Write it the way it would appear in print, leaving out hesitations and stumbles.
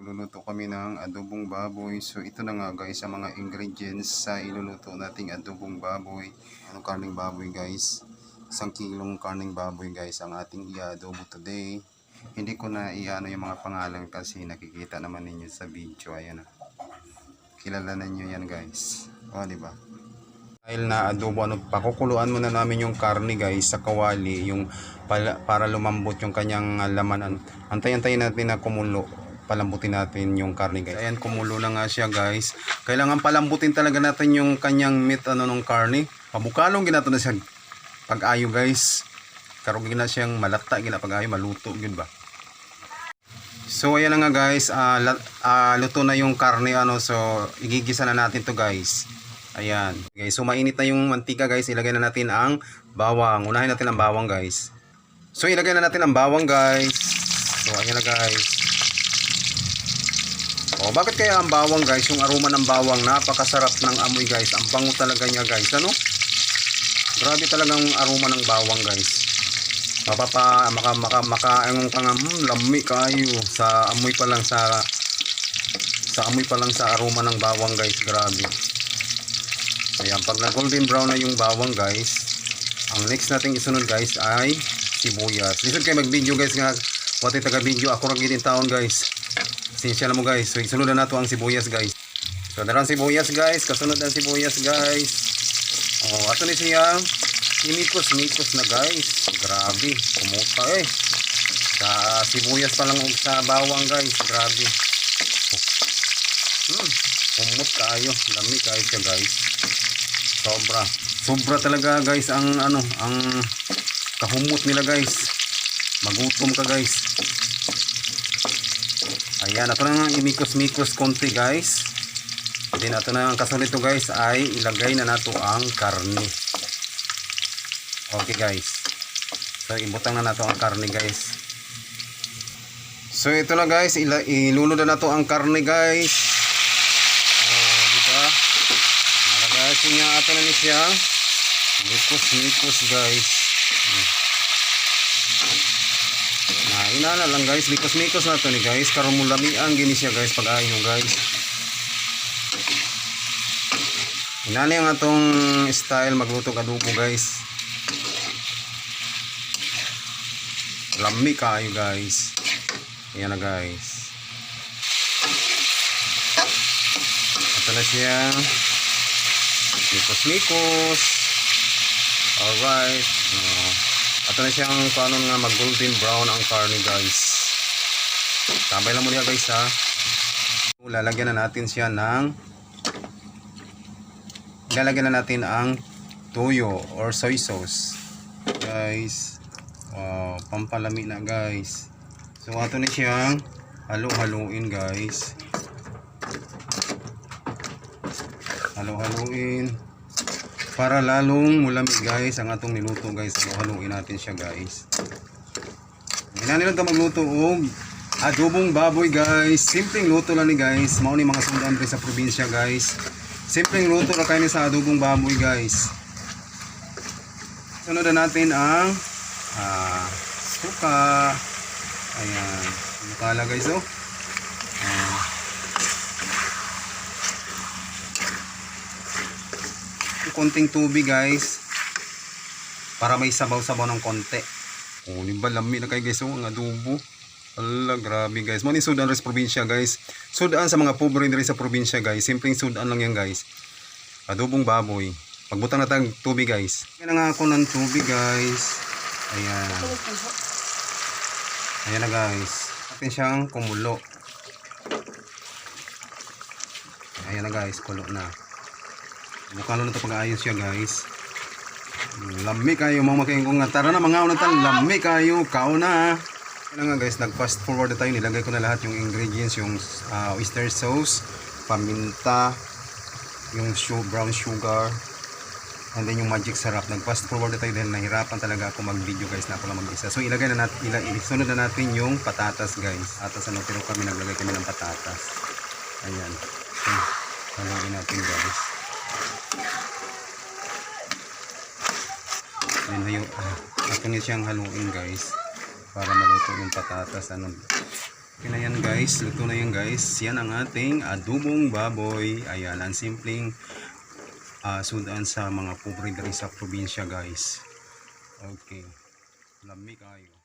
Luluto kami ng adobong baboy. So ito na nga guys ang mga ingredients sa iluluto nating adobong baboy. Karning baboy guys. 1 kilong karning baboy guys ang ating i-adobo today. Hindi ko na iano yung mga pangalan kasi nakikita naman ninyo sa video. Ayan na. Kilala na nyo yan guys. O diba? Dahil na adobo, pakukuluan muna namin yung karne guys sa kawali, yung para lumambot yung kanyang laman. Antayin natin na kumulo, palambutin natin yung karne guys. Ayan, kumulo na nga siya guys. Kailangan palambutin talaga natin yung kanyang meat ng karne. Pabukalong ginato na siya pag-ayo guys. Karong gina siyang malata, gina pag-ayo, maluto yun ba. So ayan na nga guys, luto na yung karne so igigisa na natin to guys. Ayan. Guys, so mainit na yung mantika guys. Ilagay na natin ang bawang. Unahin natin ang bawang guys. So ilagay na natin ang bawang guys. So ayan na guys. Bakit kaya ang bawang guys? Yung aroma ng bawang napakasarap ng amoy guys. Ang bango talaga niya guys. Ano? Grabe talagang aroma ng bawang guys. Makaangon ka nga, lami kayo sa amoy pa lang sa amoy pa lang sa aroma ng bawang guys. Grabe. Ayan, pag na golden brown na yung bawang guys, ang next nating isunod guys ay sibuyas. Lisod kayo mag-video guys nga, wati taga-video, ako ragitin taon guys. Sinsya na mo guys. So isunod na nato ang sibuyas guys. So darang sibuyas guys, kasunod ang sibuyas guys. Ato ni siya, imikos-mikos na guys. Grabe, kumuta sa sibuyas pa lang sa bawang guys. Grabe. Kumot kayo, lami kayo siya guys. Sobra talaga guys ang ang kahumot nila guys. Magutom ka guys. Ayan, ato na nga imikos-mikos konti guys. Then ato na ang kasunod ito guys ay ilagay na nato ang karne. Okay guys. So ibutang na nato ang karne guys. So ito na guys, ilunod na nato ang karne guys. Diba? Guys, nga ato na ni siya. Mikos guys. Inana lang guys, mikos na to ni guys. Karon mo lamian gini siya guys pag ayo guys. Inana yung atong style magluto adobo guys. Lami kayo guys. Ayan na guys. Ito na siya. Mikos. Alright. Ito na siyang paano nga mag golden brown ang karne guys. Tambay lang muna guys ha. Lalagyan na natin siya ng ang toyo or soy sauce guys. Pampalami na guys. So ato na siyang halo-haluin guys. Halo-haluin para lalong mulamig guys ang atong niluto guys. Halo-haluin natin siya guys. Hinanilog ka magluto og adobong baboy guys. Simpleng luto lang ni guys. Mao ni mga sundan sa probinsya guys. Simpleng luto na kayo sa adobong baboy guys. Sunod na natin ang suka. Ayan. Mukala guys konting tubig guys para may sabaw-sabaw ng konti. Di ba lami na kayo guys ang adobo. Ala, grabe guys. Mo ni sudan res probinsya guys. Sudan sa mga pobre rin sa probinsya guys. Simpleng sudan lang yan guys. Adobong baboy. Pagbutang na tag tubig guys. Yan na nga ako ng tubig guys. Ayan. Ayan na guys. Atin siyang kumulo. Ayan na guys. Kulo na. Bukalo na ito pag-ayos siya guys. Lami kayo mga makingkong nga. Tara na mga unatan. Lami kayo. Kao na. Yan nga guys. Nag fast forward na tayo. Nilagay ko na lahat yung ingredients. Yung oyster sauce. Paminta. Yung brown sugar. And then yung magic sarap. Nag fast forward na tayo dahil nahirapan talaga ako mag video guys na ako lang mag-isa. So ilagay na natin. Isunod na natin yung patatas guys. Patatas pero kami naglagay kami ng patatas. Ayan. Halagin natin guys. Ayan, ito niya siyang haluin guys para maluto yung patatas. Okay na yan guys, luto na yan guys. Yan ang ating adobong baboy. Ayan, ang simpleng sudan sa mga pobre diri sa probinsya guys. Okay, lami kayo.